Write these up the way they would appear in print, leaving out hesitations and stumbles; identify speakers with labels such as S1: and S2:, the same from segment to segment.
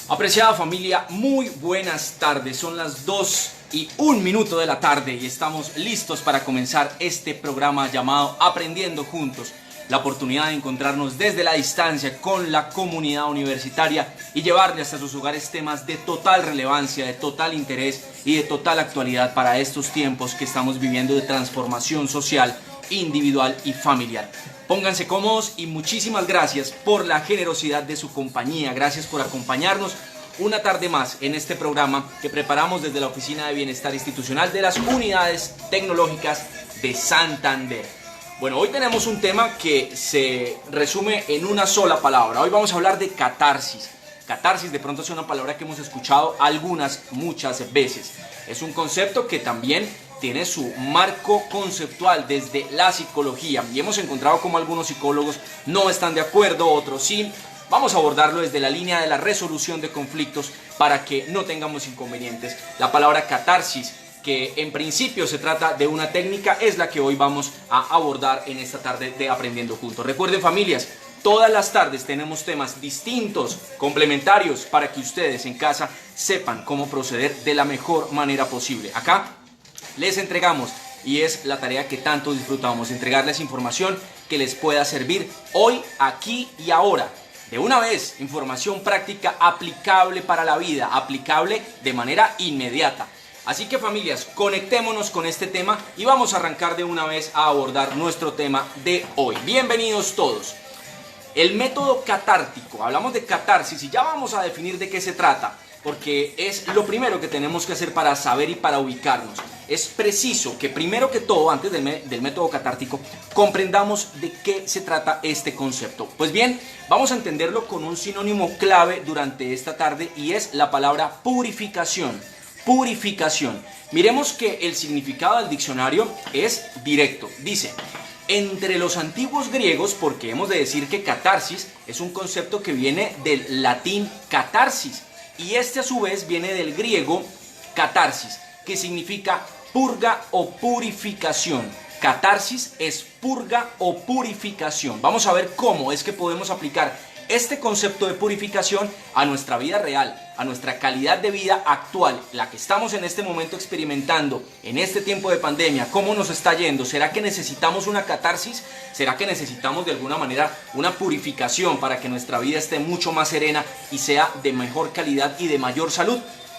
S1: Apreciada familia, muy buenas tardes. Son las 2:01 de la tarde y estamos listos para comenzar este programa llamado Aprendiendo Juntos. La oportunidad de encontrarnos desde la distancia con la comunidad universitaria y llevarle hasta sus hogares temas de total relevancia, de total interés y de total actualidad para estos tiempos que estamos viviendo de transformación social, individual y familiar. Pónganse cómodos y muchísimas gracias por la generosidad de su compañía. Gracias por acompañarnos una tarde más en este programa que preparamos desde la Oficina de Bienestar Institucional de las Unidades Tecnológicas de Santander. Bueno, hoy tenemos un tema que se resume en una sola palabra. Hoy vamos a hablar de catarsis. Catarsis de pronto es una palabra que hemos escuchado muchas veces. Es un concepto que también tiene su marco conceptual desde la psicología y hemos encontrado como algunos psicólogos no están de acuerdo, otros sí. Vamos a abordarlo desde la línea de la resolución de conflictos para que no tengamos inconvenientes. La palabra catarsis, que en principio se trata de una técnica, es la que hoy vamos a abordar en esta tarde de Aprendiendo Juntos. Recuerden, familias, todas las tardes tenemos temas distintos, complementarios, para que ustedes en casa sepan cómo proceder de la mejor manera posible. Acá les entregamos, y es la tarea que tanto disfrutamos, entregarles información que les pueda servir hoy, aquí y ahora. De una vez, información práctica aplicable para la vida, aplicable de manera inmediata. Así que familias, conectémonos con este tema y vamos a arrancar de una vez a abordar nuestro tema de hoy. Bienvenidos todos. El método catártico, hablamos de catarsis y ya vamos a definir de qué se trata, porque es lo primero que tenemos que hacer para saber y para ubicarnos. Es preciso que primero que todo, antes del método catártico, comprendamos de qué se trata este concepto. Pues bien, vamos a entenderlo con un sinónimo clave durante esta tarde y es la palabra purificación. Purificación. Miremos que el significado del diccionario es directo. Dice: entre los antiguos griegos, porque hemos de decir que catarsis es un concepto que viene del latín catarsis, y este a su vez viene del griego catarsis, que significa purga o purificación. Catarsis es purga o purificación. Vamos a ver cómo es que podemos aplicar este concepto de purificación a nuestra vida real, a nuestra calidad de vida actual, la que estamos en este momento experimentando, en este tiempo de pandemia. ¿Cómo nos está yendo? ¿Será que necesitamos una catarsis? ¿Será que necesitamos de alguna manera una purificación para que nuestra vida esté mucho más serena y sea de mejor calidad y de mayor salud?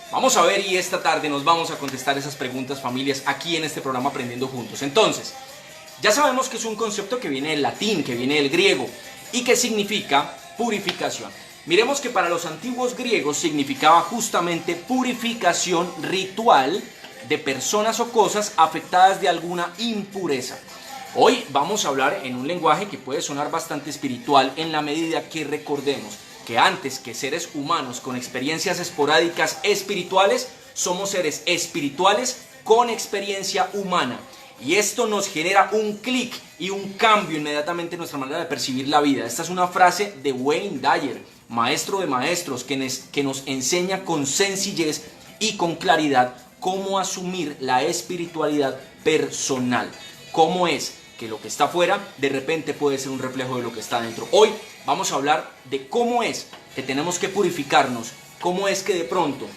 S1: Vamos a ver, y esta tarde nos vamos a contestar esas preguntas, familias, aquí en este programa Aprendiendo Juntos. Entonces, ya sabemos que es un concepto que viene del latín, que viene del griego y que significa purificación. Miremos que para los antiguos griegos significaba justamente purificación ritual de personas o cosas afectadas de alguna impureza. Hoy vamos a hablar en un lenguaje que puede sonar bastante espiritual en la medida que recordemos que antes que seres humanos con experiencias esporádicas espirituales, somos seres espirituales con experiencia humana. Y esto nos genera un clic y un cambio inmediatamente en nuestra manera de percibir la vida. Esta es una frase de Wayne Dyer, maestro de maestros, que nos enseña con sencillez y con claridad cómo asumir la espiritualidad personal. Cómo es que lo que está afuera de repente puede ser un reflejo de lo que está dentro. Hoy vamos a hablar de cómo es que tenemos que purificarnos, cómo es que de pronto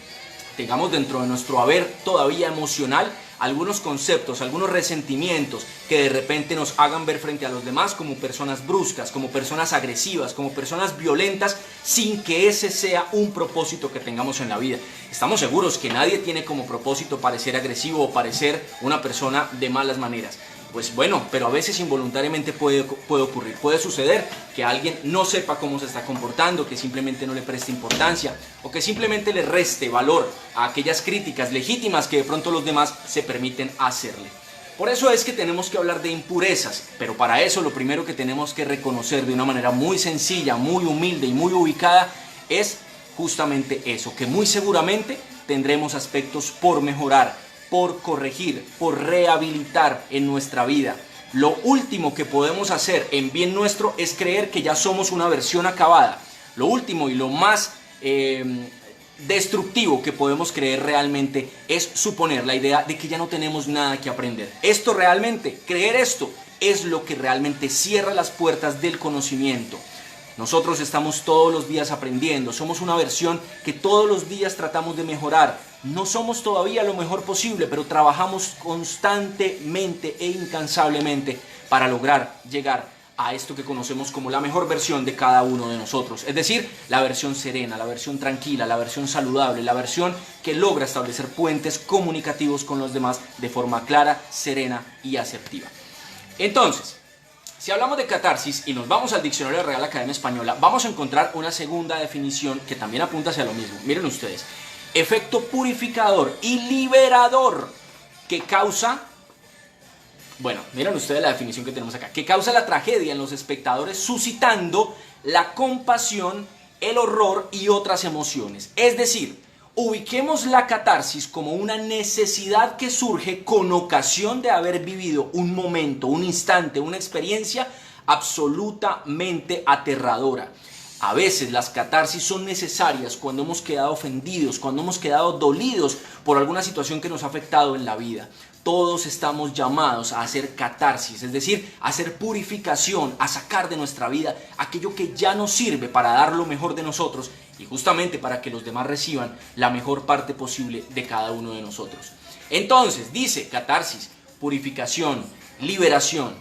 S1: tengamos dentro de nuestro haber todavía emocional algunos conceptos, algunos resentimientos que de repente nos hagan ver frente a los demás como personas bruscas, como personas agresivas, como personas violentas, sin que ese sea un propósito que tengamos en la vida. Estamos seguros que nadie tiene como propósito parecer agresivo o parecer una persona de malas maneras. Pues bueno, pero a veces involuntariamente puede ocurrir, puede suceder que alguien no sepa cómo se está comportando, que simplemente no le preste importancia o que simplemente le reste valor a aquellas críticas legítimas que de pronto los demás se permiten hacerle. Por eso es que tenemos que hablar de impurezas, pero para eso lo primero que tenemos que reconocer de una manera muy sencilla, muy humilde y muy ubicada es justamente eso, que muy seguramente tendremos aspectos por mejorar, por corregir, por rehabilitar en nuestra vida. Lo último que podemos hacer en bien nuestro es creer que ya somos una versión acabada. Lo último y lo más destructivo que podemos creer realmente es suponer la idea de que ya no tenemos nada que aprender. Creer esto es lo que realmente cierra las puertas del conocimiento. Nosotros estamos todos los días aprendiendo, somos una versión que todos los días tratamos de mejorar. No somos todavía lo mejor posible, pero trabajamos constantemente e incansablemente para lograr llegar a esto que conocemos como la mejor versión de cada uno de nosotros. Es decir, la versión serena, la versión tranquila, la versión saludable, la versión que logra establecer puentes comunicativos con los demás de forma clara, serena y asertiva. Entonces, si hablamos de catarsis y nos vamos al diccionario de Real Academia Española, vamos a encontrar una segunda definición que también apunta hacia lo mismo. Miren ustedes, efecto purificador y liberador que causa, bueno, miren ustedes la definición que tenemos acá, que causa la tragedia en los espectadores suscitando la compasión, el horror y otras emociones. Es decir, ubiquemos la catarsis como una necesidad que surge con ocasión de haber vivido un momento, un instante, una experiencia absolutamente aterradora. A veces las catarsis son necesarias cuando hemos quedado ofendidos, cuando hemos quedado dolidos por alguna situación que nos ha afectado en la vida. Todos estamos llamados a hacer catarsis, es decir, a hacer purificación, a sacar de nuestra vida aquello que ya nos sirve para dar lo mejor de nosotros y justamente para que los demás reciban la mejor parte posible de cada uno de nosotros. Entonces, dice catarsis, purificación, liberación,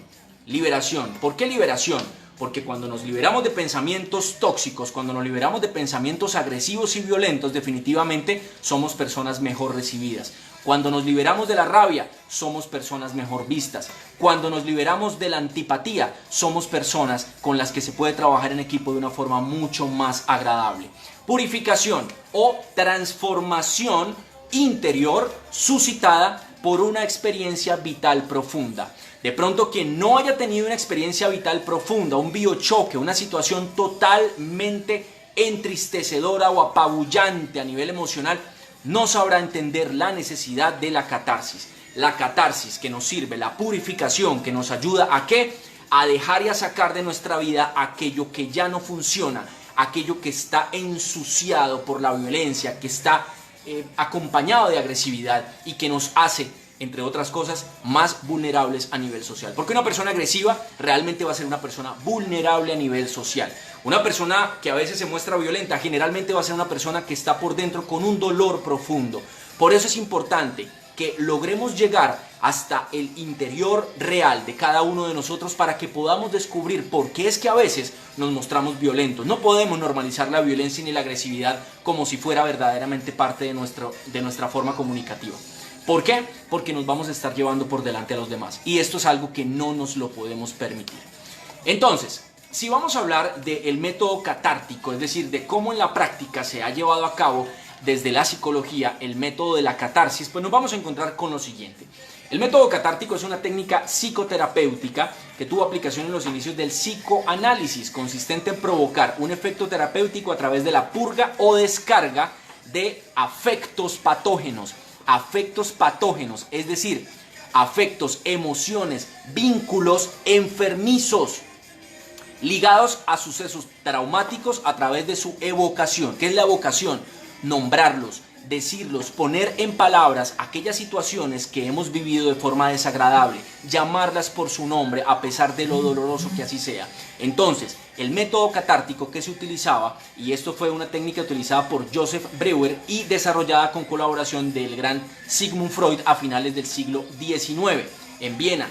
S1: liberación. ¿Por qué liberación? Porque cuando nos liberamos de pensamientos tóxicos, cuando nos liberamos de pensamientos agresivos y violentos, definitivamente somos personas mejor recibidas. Cuando nos liberamos de la rabia, somos personas mejor vistas. Cuando nos liberamos de la antipatía, somos personas con las que se puede trabajar en equipo de una forma mucho más agradable. Purificación o transformación interior suscitada por una experiencia vital profunda. De pronto, quien no haya tenido una experiencia vital profunda, un biochoque, una situación totalmente entristecedora o apabullante a nivel emocional, no sabrá entender la necesidad de la catarsis. La catarsis que nos sirve, la purificación que nos ayuda a ¿qué? A dejar y a sacar de nuestra vida aquello que ya no funciona, aquello que está ensuciado por la violencia, que está acompañado de agresividad y que nos hace, entre otras cosas, más vulnerables a nivel social. Porque una persona agresiva realmente va a ser una persona vulnerable a nivel social. Una persona que a veces se muestra violenta generalmente va a ser una persona que está por dentro con un dolor profundo. Por eso es importante que logremos llegar hasta el interior real de cada uno de nosotros para que podamos descubrir por qué es que a veces nos mostramos violentos. No podemos normalizar la violencia ni la agresividad como si fuera verdaderamente parte de nuestra forma comunicativa. ¿Por qué? Porque nos vamos a estar llevando por delante a los demás. Y esto es algo que no nos lo podemos permitir. Entonces, si vamos a hablar del método catártico, es decir, de cómo en la práctica se ha llevado a cabo desde la psicología el método de la catarsis, pues nos vamos a encontrar con lo siguiente. El método catártico es una técnica psicoterapéutica que tuvo aplicación en los inicios del psicoanálisis, consistente en provocar un efecto terapéutico a través de la purga o descarga de afectos patógenos, es decir, afectos, emociones, vínculos enfermizos ligados a sucesos traumáticos a través de su evocación. ¿Qué es la evocación? Nombrarlos, decirlos, poner en palabras aquellas situaciones que hemos vivido de forma desagradable, llamarlas por su nombre a pesar de lo doloroso que así sea. Entonces, el método catártico que se utilizaba, y esto fue una técnica utilizada por Joseph Breuer y desarrollada con colaboración del gran Sigmund Freud a finales del siglo XIX en Viena.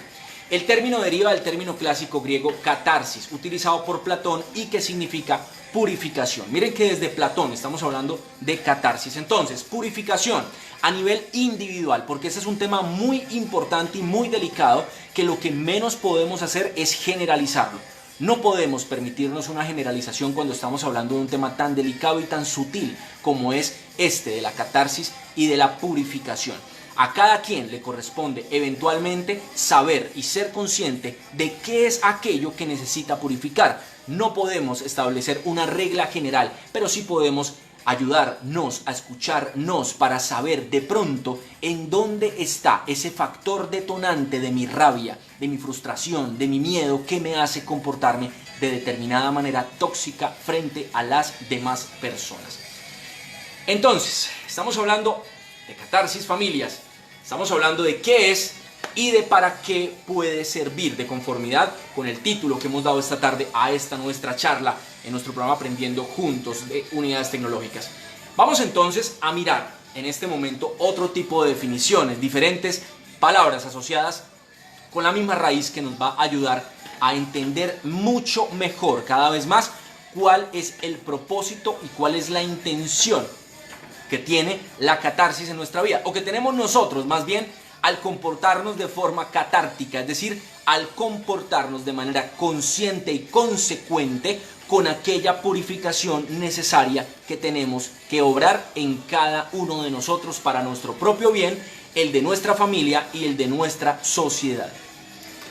S1: El término deriva del término clásico griego catarsis, utilizado por Platón y que significa purificación. Miren que desde Platón estamos hablando de catarsis. Entonces, purificación a nivel individual, porque ese es un tema muy importante y muy delicado que lo que menos podemos hacer es generalizarlo. No podemos permitirnos una generalización cuando estamos hablando de un tema tan delicado y tan sutil como es este de la catarsis y de la purificación. A cada quien le corresponde eventualmente saber y ser consciente de qué es aquello que necesita purificar. No podemos establecer una regla general, pero sí podemos ayudarnos a escucharnos para saber de pronto en dónde está ese factor detonante de mi rabia, de mi frustración, de mi miedo que me hace comportarme de determinada manera tóxica frente a las demás personas. Entonces, estamos hablando de catarsis, familias. Estamos hablando de qué es y de para qué puede servir, de conformidad con el título que hemos dado esta tarde a esta nuestra charla en nuestro programa Aprendiendo Juntos de Unidades Tecnológicas. Vamos entonces a mirar en este momento otro tipo de definiciones, diferentes palabras asociadas con la misma raíz que nos va a ayudar a entender mucho mejor, cada vez más, cuál es el propósito y cuál es la intención que tiene la catarsis en nuestra vida, o que tenemos nosotros más bien al comportarnos de forma catártica, es decir, al comportarnos de manera consciente y consecuente con aquella purificación necesaria que tenemos que obrar en cada uno de nosotros para nuestro propio bien, el de nuestra familia y el de nuestra sociedad.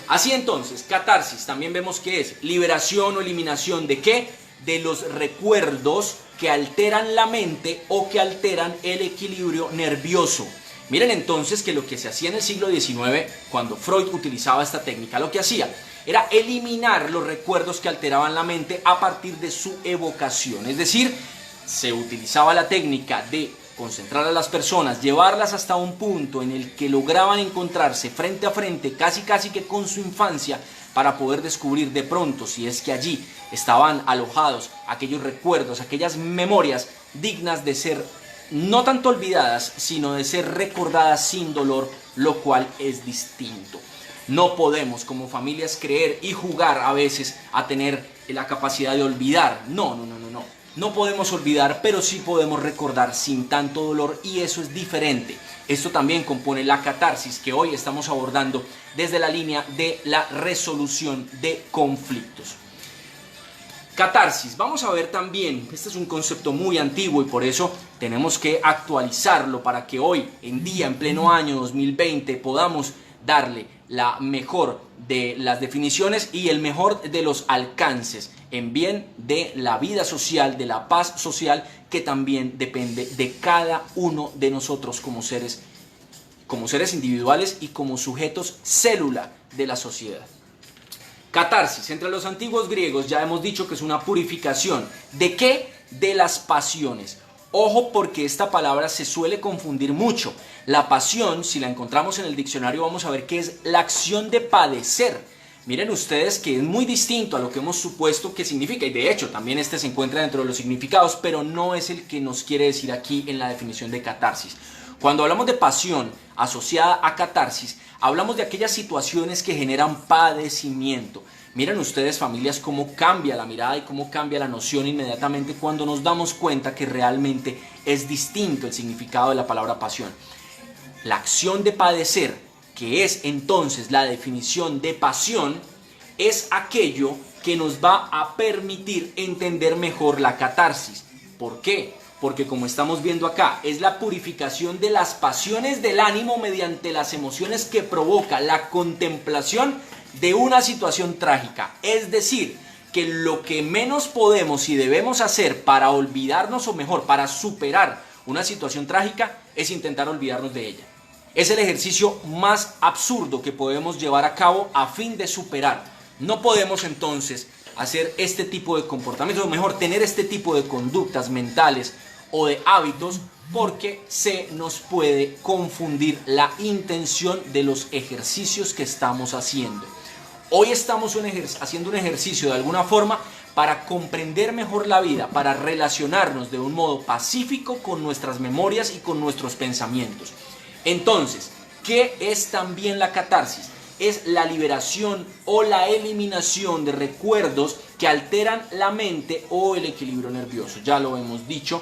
S1: Así entonces, catarsis también vemos que es liberación o eliminación ¿de qué? De los recuerdos que alteran la mente o que alteran el equilibrio nervioso. Miren entonces que lo que se hacía en el siglo XIX, cuando Freud utilizaba esta técnica, lo que hacía era eliminar los recuerdos que alteraban la mente a partir de su evocación. Es decir, se utilizaba la técnica de concentrar a las personas, llevarlas hasta un punto en el que lograban encontrarse frente a frente, casi que con su infancia, para poder descubrir de pronto si es que allí estaban alojados aquellos recuerdos, aquellas memorias dignas de ser no tanto olvidadas, sino de ser recordadas sin dolor, lo cual es distinto. No podemos como familias creer y jugar a veces a tener la capacidad de olvidar. No. No podemos olvidar, pero sí podemos recordar sin tanto dolor, y eso es diferente. Esto también compone la catarsis que hoy estamos abordando desde la línea de la resolución de conflictos. Catarsis, vamos a ver también, este es un concepto muy antiguo y por eso tenemos que actualizarlo para que hoy en día, en pleno año 2020, podamos darle la mejor de las definiciones y el mejor de los alcances en bien de la vida social, de la paz social, que también depende de cada uno de nosotros como seres individuales y como sujetos célula de la sociedad. Catarsis, entre los antiguos griegos ya hemos dicho que es una purificación. ¿De qué? De las pasiones. Ojo, porque esta palabra se suele confundir mucho. La pasión, si la encontramos en el diccionario, vamos a ver que es la acción de padecer. Miren ustedes que es muy distinto a lo que hemos supuesto que significa, y de hecho también este se encuentra dentro de los significados, pero no es el que nos quiere decir aquí en la definición de catarsis. Cuando hablamos de pasión asociada a catarsis, hablamos de aquellas situaciones que generan padecimiento. Miren ustedes, familias, cómo cambia la mirada y cómo cambia la noción inmediatamente cuando nos damos cuenta que realmente es distinto el significado de la palabra pasión. La acción de padecer, que es entonces la definición de pasión, es aquello que nos va a permitir entender mejor la catarsis. ¿Por qué? Porque como estamos viendo acá, es la purificación de las pasiones del ánimo mediante las emociones que provoca la contemplación de una situación trágica. Es decir, que lo que menos podemos y debemos hacer para olvidarnos, o mejor, para superar una situación trágica, es intentar olvidarnos de ella. Es el ejercicio más absurdo que podemos llevar a cabo a fin de superar. No podemos entonces hacer este tipo de comportamientos, o mejor, tener este tipo de conductas mentales o de hábitos, porque se nos puede confundir la intención de los ejercicios que estamos haciendo. Hoy estamos haciendo un ejercicio de alguna forma para comprender mejor la vida, para relacionarnos de un modo pacífico con nuestras memorias y con nuestros pensamientos. Entonces, ¿qué es también la catarsis? Es la liberación o la eliminación de recuerdos que alteran la mente o el equilibrio nervioso. Ya lo hemos dicho.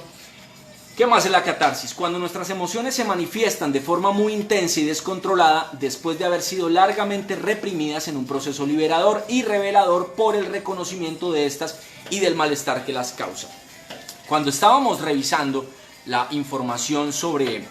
S1: ¿Qué más es la catarsis? Cuando nuestras emociones se manifiestan de forma muy intensa y descontrolada después de haber sido largamente reprimidas en un proceso liberador y revelador por el reconocimiento de estas y del malestar que las causa. Cuando estábamos revisando la información sobre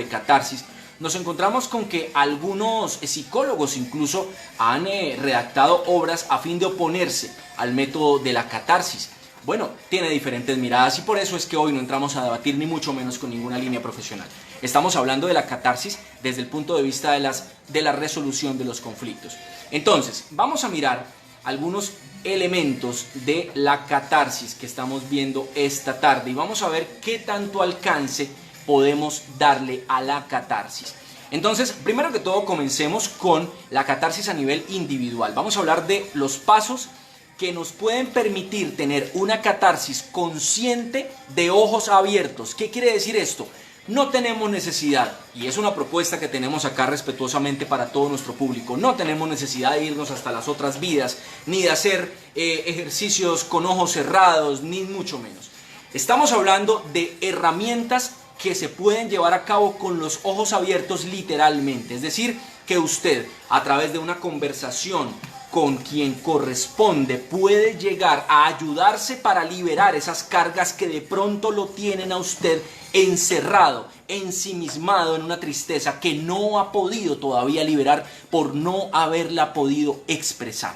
S1: catarsis, nos encontramos con que algunos psicólogos incluso han redactado obras a fin de oponerse al método de la catarsis. Bueno, tiene diferentes miradas y por eso es que hoy no entramos a debatir ni mucho menos con ninguna línea profesional. Estamos hablando de la catarsis desde el punto de vista de la resolución de los conflictos. Entonces, vamos a mirar algunos elementos de la catarsis que estamos viendo esta tarde y vamos a ver qué tanto alcance podemos darle a la catarsis. Entonces, primero que todo, comencemos con la catarsis a nivel individual. Vamos a hablar de los pasos que nos pueden permitir tener una catarsis consciente de ojos abiertos. ¿Qué quiere decir esto? No tenemos necesidad, y es una propuesta que tenemos acá respetuosamente para todo nuestro público, no tenemos necesidad de irnos hasta las otras vidas, ni de hacer ejercicios con ojos cerrados, ni mucho menos. Estamos hablando de herramientas que se pueden llevar a cabo con los ojos abiertos literalmente. Es decir, que usted a través de una conversación con quien corresponde puede llegar a ayudarse para liberar esas cargas que de pronto lo tienen a usted encerrado, ensimismado en una tristeza que no ha podido todavía liberar por no haberla podido expresar.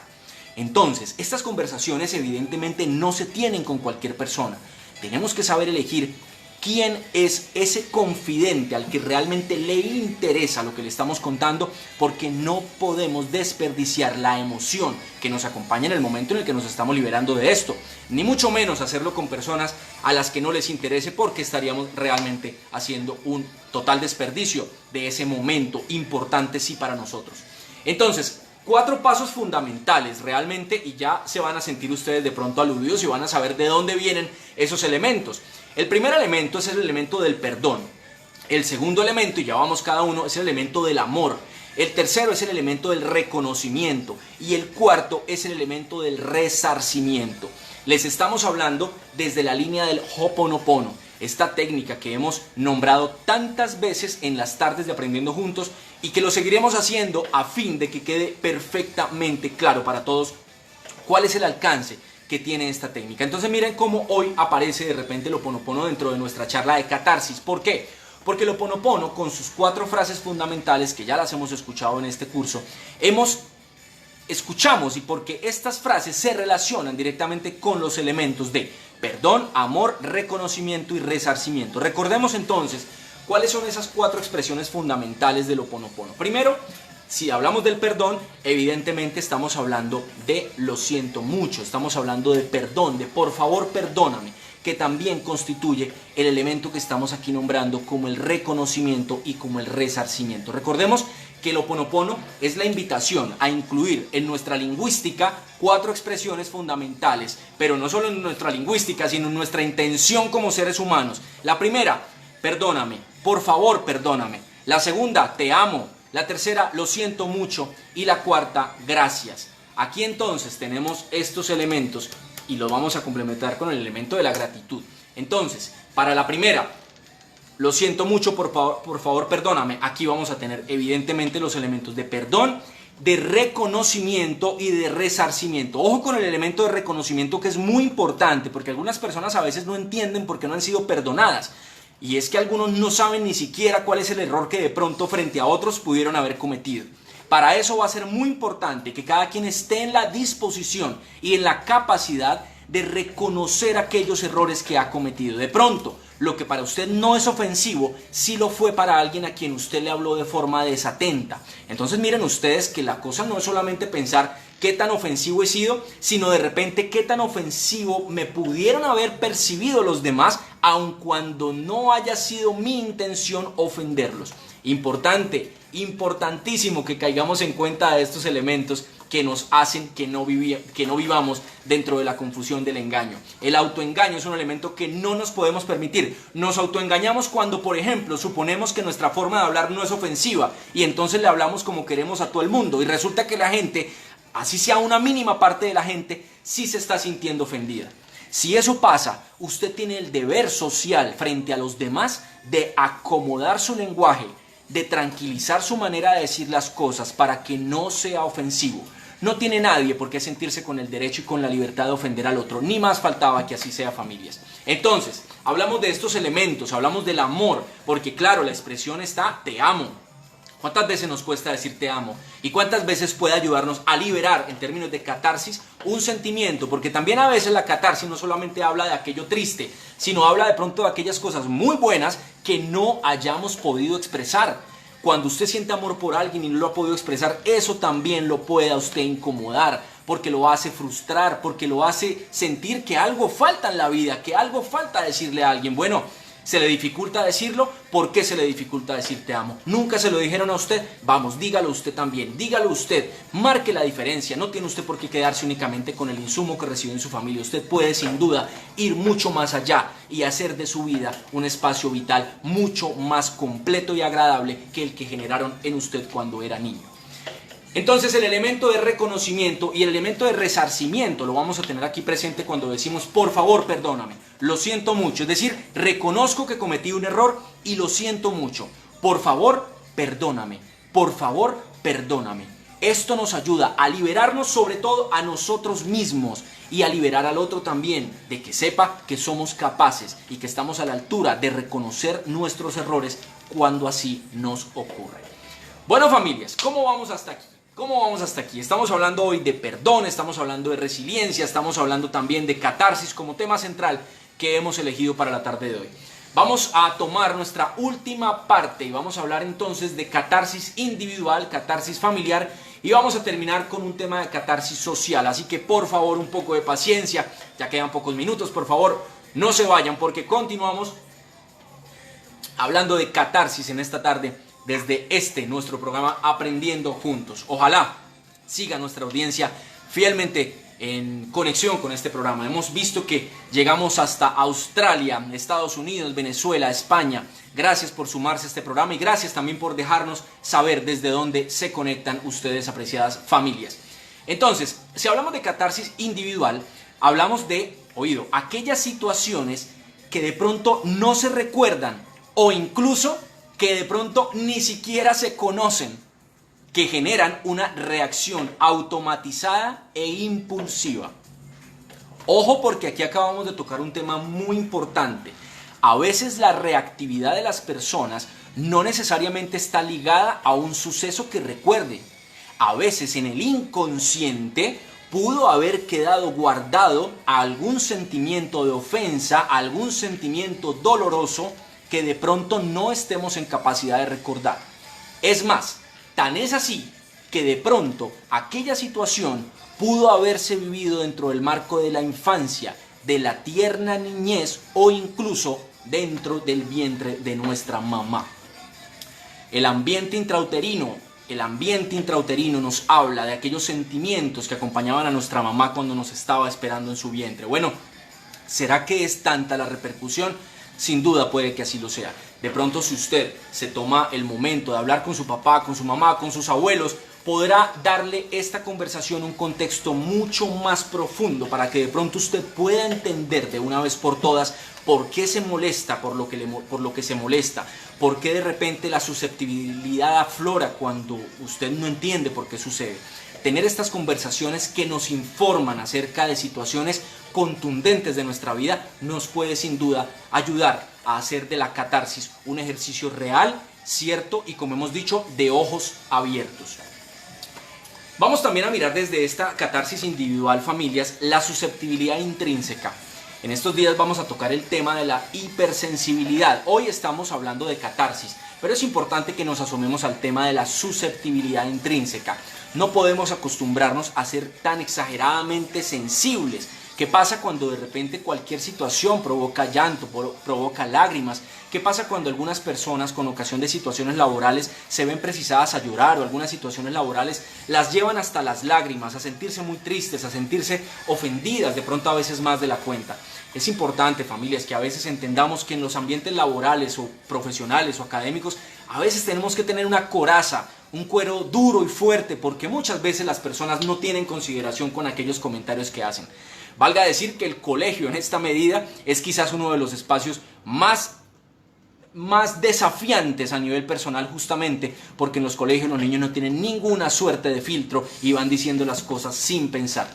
S1: Entonces, estas conversaciones evidentemente no se tienen con cualquier persona. Tenemos que saber elegir quién es ese confidente al que realmente le interesa lo que le estamos contando, porque no podemos desperdiciar la emoción que nos acompaña en el momento en el que nos estamos liberando de esto, ni mucho menos hacerlo con personas a las que no les interese, porque estaríamos realmente haciendo un total desperdicio de ese momento importante sí para nosotros. Entonces, 4 pasos fundamentales realmente, y ya se van a sentir ustedes de pronto aludidos y van a saber de dónde vienen esos elementos. El primer elemento es el elemento del perdón. El segundo elemento, y ya vamos cada uno, es el elemento del amor. El tercero es el elemento del reconocimiento. Y el cuarto es el elemento del resarcimiento. Les estamos hablando desde la línea del Ho'oponopono, esta técnica que hemos nombrado tantas veces en las tardes de Aprendiendo Juntos y que lo seguiremos haciendo a fin de que quede perfectamente claro para todos cuál es el alcance que tiene esta técnica. Entonces miren cómo hoy aparece de repente el Ho'oponopono dentro de nuestra charla de catarsis. ¿Por qué? Porque el Ho'oponopono, con sus 4 frases fundamentales que ya las hemos escuchado en este curso, escuchamos, y porque estas frases se relacionan directamente con los elementos de perdón, amor, reconocimiento y resarcimiento. Recordemos entonces cuáles son esas 4 expresiones fundamentales del Ho'oponopono. Primero, si hablamos del perdón, evidentemente estamos hablando de lo siento mucho, estamos hablando de perdón, de por favor perdóname, que también constituye el elemento que estamos aquí nombrando como el reconocimiento y como el resarcimiento. Recordemos que el Ho'oponopono es la invitación a incluir en nuestra lingüística 4 expresiones fundamentales, pero no solo en nuestra lingüística, sino en nuestra intención como seres humanos. La primera, perdóname, por favor perdóname. La segunda, te amo. La tercera, lo siento mucho. Y la cuarta, gracias. Aquí entonces tenemos estos elementos y los vamos a complementar con el elemento de la gratitud. Entonces, para la primera, lo siento mucho, por favor perdóname. Aquí vamos a tener evidentemente los elementos de perdón, de reconocimiento y de resarcimiento. Ojo con el elemento de reconocimiento, que es muy importante, porque algunas personas a veces no entienden por qué no han sido perdonadas. Y es que algunos no saben ni siquiera cuál es el error que de pronto frente a otros pudieron haber cometido. Para eso va a ser muy importante que cada quien esté en la disposición y en la capacidad de reconocer aquellos errores que ha cometido. De pronto, lo que para usted no es ofensivo, sí lo fue para alguien a quien usted le habló de forma desatenta. Entonces miren ustedes que la cosa no es solamente pensar qué tan ofensivo he sido, sino de repente qué tan ofensivo me pudieron haber percibido los demás, aun cuando no haya sido mi intención ofenderlos. Importante, importantísimo que caigamos en cuenta de estos elementos que nos hacen que no vivamos dentro de la confusión del engaño. El autoengaño es un elemento que no nos podemos permitir. Nos autoengañamos cuando, por ejemplo, suponemos que nuestra forma de hablar no es ofensiva y entonces le hablamos como queremos a todo el mundo y resulta que la gente, así sea una mínima parte de la gente, sí se está sintiendo ofendida. Si eso pasa, usted tiene el deber social frente a los demás de acomodar su lenguaje, de tranquilizar su manera de decir las cosas para que no sea ofensivo. No tiene nadie por qué sentirse con el derecho y con la libertad de ofender al otro, ni más faltaba que así sea, familias. Entonces, hablamos de estos elementos, hablamos del amor, porque claro, la expresión está te amo. ¿Cuántas veces nos cuesta decir te amo? ¿Y cuántas veces puede ayudarnos a liberar, en términos de catarsis, un sentimiento? Porque también a veces la catarsis no solamente habla de aquello triste, sino habla de pronto de aquellas cosas muy buenas que no hayamos podido expresar. Cuando usted siente amor por alguien y no lo ha podido expresar, eso también lo puede a usted incomodar, porque lo hace frustrar, porque lo hace sentir que algo falta en la vida, que algo falta decirle a alguien. Bueno, ¿Se le dificulta decirlo? ¿Por qué se le dificulta decir te amo? ¿Nunca se lo dijeron a usted? Vamos, dígalo usted también, dígalo usted, marque la diferencia. No tiene usted por qué quedarse únicamente con el insumo que recibe en su familia. Usted puede sin duda ir mucho más allá y hacer de su vida un espacio vital mucho más completo y agradable que el que generaron en usted cuando era niño. Entonces el elemento de reconocimiento y el elemento de resarcimiento lo vamos a tener aquí presente cuando decimos por favor perdóname, lo siento mucho, es decir, reconozco que cometí un error y lo siento mucho, por favor perdóname, por favor perdóname. Esto nos ayuda a liberarnos sobre todo a nosotros mismos y a liberar al otro también, de que sepa que somos capaces y que estamos a la altura de reconocer nuestros errores cuando así nos ocurre. Bueno familias, ¿cómo vamos hasta aquí? ¿Cómo vamos hasta aquí? Estamos hablando hoy de perdón, estamos hablando de resiliencia, estamos hablando también de catarsis como tema central que hemos elegido para la tarde de hoy. Vamos a tomar nuestra última parte y vamos a hablar entonces de catarsis individual, catarsis familiar y vamos a terminar con un tema de catarsis social. Así que por favor un poco de paciencia, ya quedan pocos minutos, por favor no se vayan porque continuamos hablando de catarsis en esta tarde. Desde nuestro programa Aprendiendo Juntos. Ojalá siga nuestra audiencia fielmente en conexión con este programa. Hemos visto que llegamos hasta Australia, Estados Unidos, Venezuela, España. Gracias por sumarse a este programa y gracias también por dejarnos saber desde dónde se conectan ustedes, apreciadas familias. Entonces, si hablamos de catarsis individual, hablamos de, aquellas situaciones que de pronto no se recuerdan o incluso que de pronto ni siquiera se conocen, que generan una reacción automatizada e impulsiva. Ojo porque aquí acabamos de tocar un tema muy importante. A veces la reactividad de las personas no necesariamente está ligada a un suceso que recuerde. A veces en el inconsciente pudo haber quedado guardado algún sentimiento de ofensa, algún sentimiento doloroso que de pronto no estemos en capacidad de recordar. Es más, tan es así que de pronto aquella situación pudo haberse vivido dentro del marco de la infancia, de la tierna niñez o incluso dentro del vientre de nuestra mamá. El ambiente intrauterino nos habla de aquellos sentimientos que acompañaban a nuestra mamá cuando nos estaba esperando en su vientre. Bueno, ¿será que es tanta la repercusión? Sin duda puede que así lo sea. De pronto si usted se toma el momento de hablar con su papá, con su mamá, con sus abuelos, podrá darle esta conversación un contexto mucho más profundo para que de pronto usted pueda entender de una vez por todas por qué se molesta por lo que se molesta, por qué de repente la susceptibilidad aflora cuando usted no entiende por qué sucede. Tener estas conversaciones que nos informan acerca de situaciones contundentes de nuestra vida nos puede sin duda ayudar a hacer de la catarsis un ejercicio real, cierto y como hemos dicho, de ojos abiertos. Vamos también a mirar desde esta catarsis individual, familias, la susceptibilidad intrínseca. En estos días vamos a tocar el tema de la hipersensibilidad. Hoy estamos hablando de catarsis, pero es importante que nos asomemos al tema de la susceptibilidad intrínseca. No podemos acostumbrarnos a ser tan exageradamente sensibles. ¿Qué pasa cuando de repente cualquier situación provoca llanto, provoca lágrimas? ¿Qué pasa cuando algunas personas con ocasión de situaciones laborales se ven precisadas a llorar o algunas situaciones laborales las llevan hasta las lágrimas, a sentirse muy tristes, a sentirse ofendidas, de pronto a veces más de la cuenta? Es importante, familias, que a veces entendamos que en los ambientes laborales o profesionales o académicos a veces tenemos que tener una coraza, un cuero duro y fuerte porque muchas veces las personas no tienen consideración con aquellos comentarios que hacen. Valga decir que el colegio en esta medida es quizás uno de los espacios más desafiantes a nivel personal, justamente porque en los colegios los niños no tienen ninguna suerte de filtro y van diciendo las cosas sin pensar.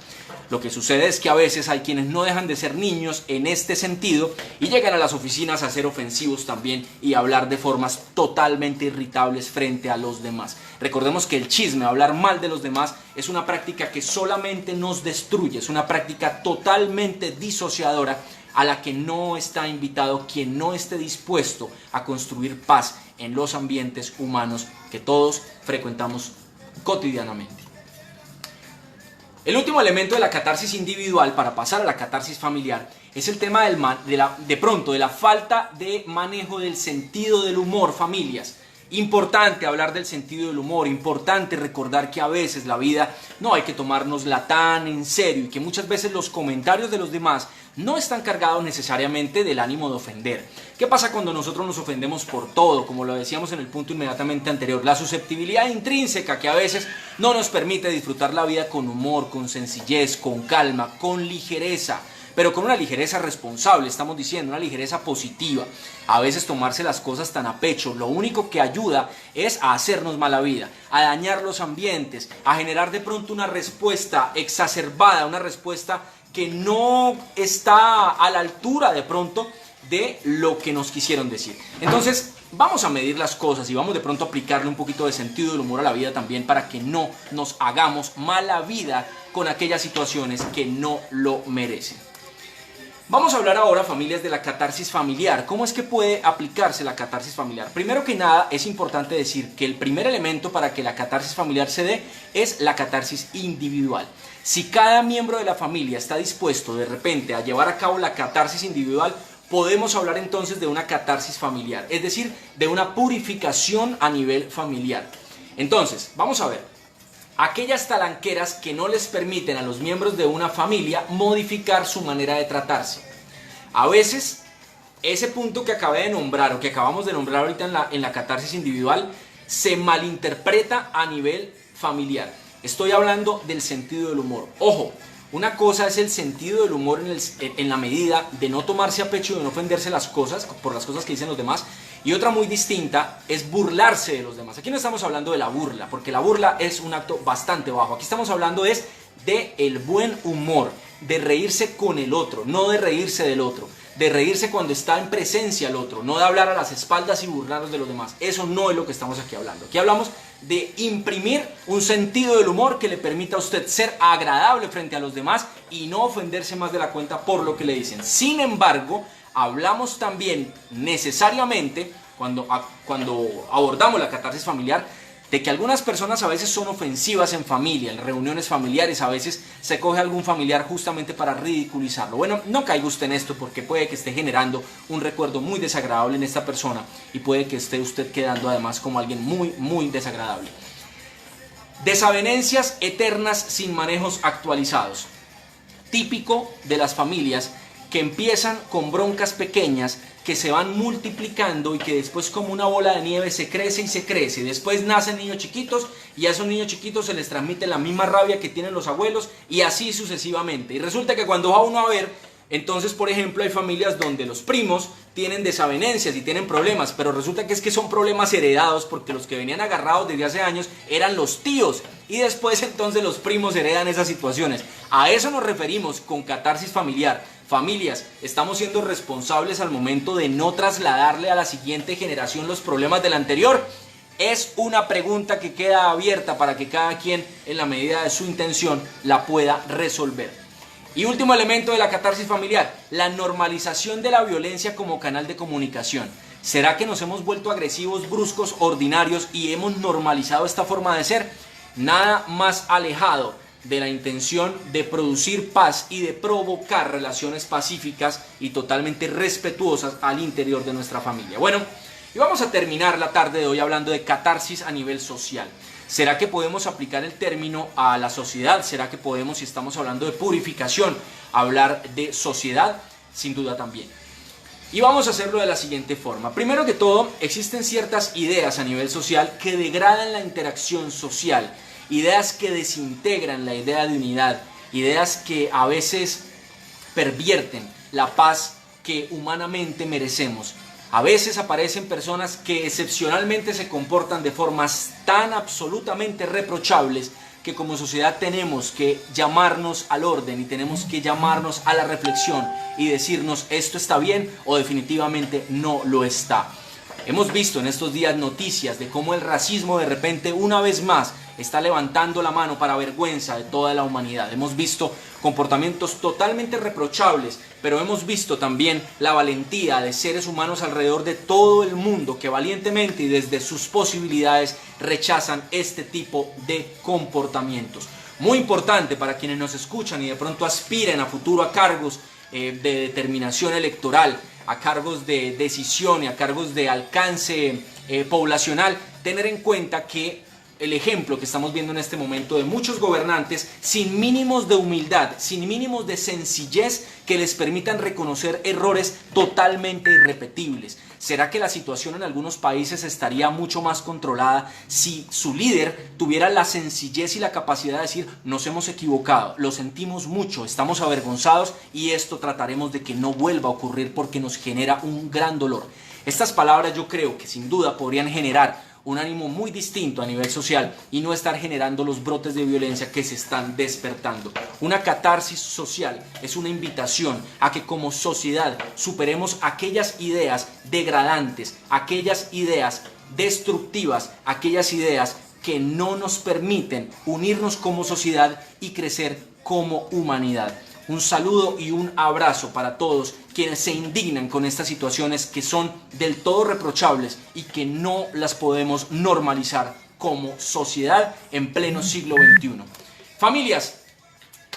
S1: Lo que sucede es que a veces hay quienes no dejan de ser niños en este sentido y llegan a las oficinas a ser ofensivos también y a hablar de formas totalmente irritables frente a los demás. Recordemos que el chisme, hablar mal de los demás, es una práctica que solamente nos destruye, es una práctica totalmente disociadora a la que no está invitado quien no esté dispuesto a construir paz en los ambientes humanos que todos frecuentamos cotidianamente. El último elemento de la catarsis individual para pasar a la catarsis familiar es el tema de la falta de manejo del sentido del humor, familias. Importante hablar del sentido del humor, importante recordar que a veces la vida no hay que tomárnosla tan en serio y que muchas veces los comentarios de los demás no están cargados necesariamente del ánimo de ofender. ¿Qué pasa cuando nosotros nos ofendemos por todo? Como lo decíamos en el punto inmediatamente anterior, la susceptibilidad intrínseca que a veces no nos permite disfrutar la vida con humor, con sencillez, con calma, con ligereza. Pero con una ligereza responsable, estamos diciendo, una ligereza positiva. A veces tomarse las cosas tan a pecho, lo único que ayuda es a hacernos mala vida, a dañar los ambientes, a generar de pronto una respuesta exacerbada, una respuesta que no está a la altura de pronto de lo que nos quisieron decir. Entonces, vamos a medir las cosas y vamos de pronto a aplicarle un poquito de sentido del humor a la vida también para que no nos hagamos mala vida con aquellas situaciones que no lo merecen. Vamos a hablar ahora, familias, de la catarsis familiar. ¿Cómo es que puede aplicarse la catarsis familiar? Primero que nada, es importante decir que el primer elemento para que la catarsis familiar se dé es la catarsis individual. Si cada miembro de la familia está dispuesto de repente a llevar a cabo la catarsis individual, podemos hablar entonces de una catarsis familiar, es decir, de una purificación a nivel familiar. Entonces, vamos a ver. Aquellas talanqueras que no les permiten a los miembros de una familia modificar su manera de tratarse. A veces, ese punto que acabé de nombrar o que acabamos de nombrar ahorita en la catarsis individual se malinterpreta a nivel familiar. Estoy hablando del sentido del humor. Ojo, una cosa es el sentido del humor en la medida de no tomarse a pecho y de no ofenderse por las cosas que dicen los demás. Y otra muy distinta es burlarse de los demás. Aquí no estamos hablando de la burla, porque la burla es un acto bastante bajo. Aquí estamos hablando de el buen humor, de reírse con el otro, no de reírse del otro. De reírse cuando está en presencia el otro, no de hablar a las espaldas y burlarnos de los demás. Eso no es lo que estamos aquí hablando. Aquí hablamos de imprimir un sentido del humor que le permita a usted ser agradable frente a los demás y no ofenderse más de la cuenta por lo que le dicen. Sin embargo, hablamos también necesariamente, cuando abordamos la catarsis familiar, de que algunas personas a veces son ofensivas en familia, en reuniones familiares, a veces se coge a algún familiar justamente para ridiculizarlo. Bueno, no caiga usted en esto porque puede que esté generando un recuerdo muy desagradable en esta persona y puede que esté usted quedando además como alguien muy, muy desagradable. Desavenencias eternas sin manejos actualizados. Típico de las familias que empiezan con broncas pequeñas que se van multiplicando y que después como una bola de nieve se crece y se crece. Después nacen niños chiquitos y a esos niños chiquitos se les transmite la misma rabia que tienen los abuelos y así sucesivamente. Y resulta que cuando va uno a ver, entonces por ejemplo hay familias donde los primos tienen desavenencias y tienen problemas, pero resulta que son problemas heredados porque los que venían agarrados desde hace años eran los tíos y después entonces los primos heredan esas situaciones. A eso nos referimos con catarsis familiar. Familias, estamos siendo responsables al momento de no trasladarle a la siguiente generación los problemas del anterior. Es una pregunta que queda abierta para que cada quien, en la medida de su intención, la pueda resolver. Y último elemento de la catarsis familiar, la normalización de la violencia como canal de comunicación. ¿Será que nos hemos vuelto agresivos, bruscos, ordinarios y hemos normalizado esta forma de ser? Nada más alejado de la intención de producir paz y de provocar relaciones pacíficas y totalmente respetuosas al interior de nuestra familia. Bueno, y vamos a terminar la tarde de hoy hablando de catarsis a nivel social. ¿Será que podemos aplicar el término a la sociedad? ¿Será que podemos, si estamos hablando de purificación, hablar de sociedad? Sin duda también. Y vamos a hacerlo de la siguiente forma. Primero que todo, existen ciertas ideas a nivel social que degradan la interacción social. Ideas que desintegran la idea de unidad, ideas que a veces pervierten la paz que humanamente merecemos. A veces aparecen personas que excepcionalmente se comportan de formas tan absolutamente reprochables que como sociedad tenemos que llamarnos al orden y tenemos que llamarnos a la reflexión y decirnos esto está bien o definitivamente no lo está. Hemos visto en estos días noticias de cómo el racismo de repente una vez más está levantando la mano para vergüenza de toda la humanidad. Hemos visto comportamientos totalmente reprochables, pero hemos visto también la valentía de seres humanos alrededor de todo el mundo que valientemente y desde sus posibilidades rechazan este tipo de comportamientos. muy importante para quienes nos escuchan y de pronto aspiren a futuro a cargos de determinación electoral, a cargos de decisión y a cargos de alcance poblacional, tener en cuenta que el ejemplo que estamos viendo en este momento de muchos gobernantes sin mínimos de humildad, sin mínimos de sencillez que les permitan reconocer errores totalmente irrepetibles. ¿Será que la situación en algunos países estaría mucho más controlada si su líder tuviera la sencillez y la capacidad de decir: nos hemos equivocado, lo sentimos mucho, estamos avergonzados y esto trataremos de que no vuelva a ocurrir porque nos genera un gran dolor? Estas palabras yo creo que sin duda podrían generar un ánimo muy distinto a nivel social y no estar generando los brotes de violencia que se están despertando. Una catarsis social es una invitación a que como sociedad superemos aquellas ideas degradantes, aquellas ideas destructivas, aquellas ideas que no nos permiten unirnos como sociedad y crecer como humanidad. Un saludo y un abrazo para todos quienes se indignan con estas situaciones que son del todo reprochables y que no las podemos normalizar como sociedad en pleno siglo XXI. Familias,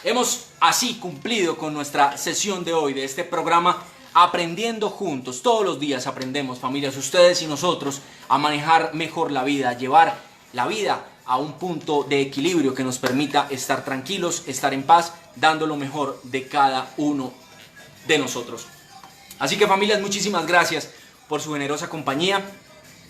S1: hemos así cumplido con nuestra sesión de hoy de este programa Aprendiendo Juntos. Todos los días aprendemos, familias, ustedes y nosotros, a manejar mejor la vida, a llevar la vida a un punto de equilibrio que nos permita estar tranquilos, estar en paz, dando lo mejor de cada uno de nosotros. Así que, familias, muchísimas gracias por su generosa compañía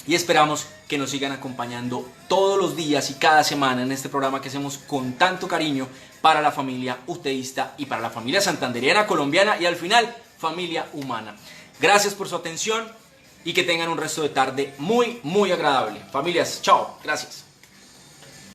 S1: y esperamos que nos sigan acompañando todos los días y cada semana en este programa que hacemos con tanto cariño para la familia uteísta y para la familia santandereana, colombiana y al final familia humana. Gracias por su atención y que tengan un resto de tarde muy, muy agradable. Familias, chao, gracias.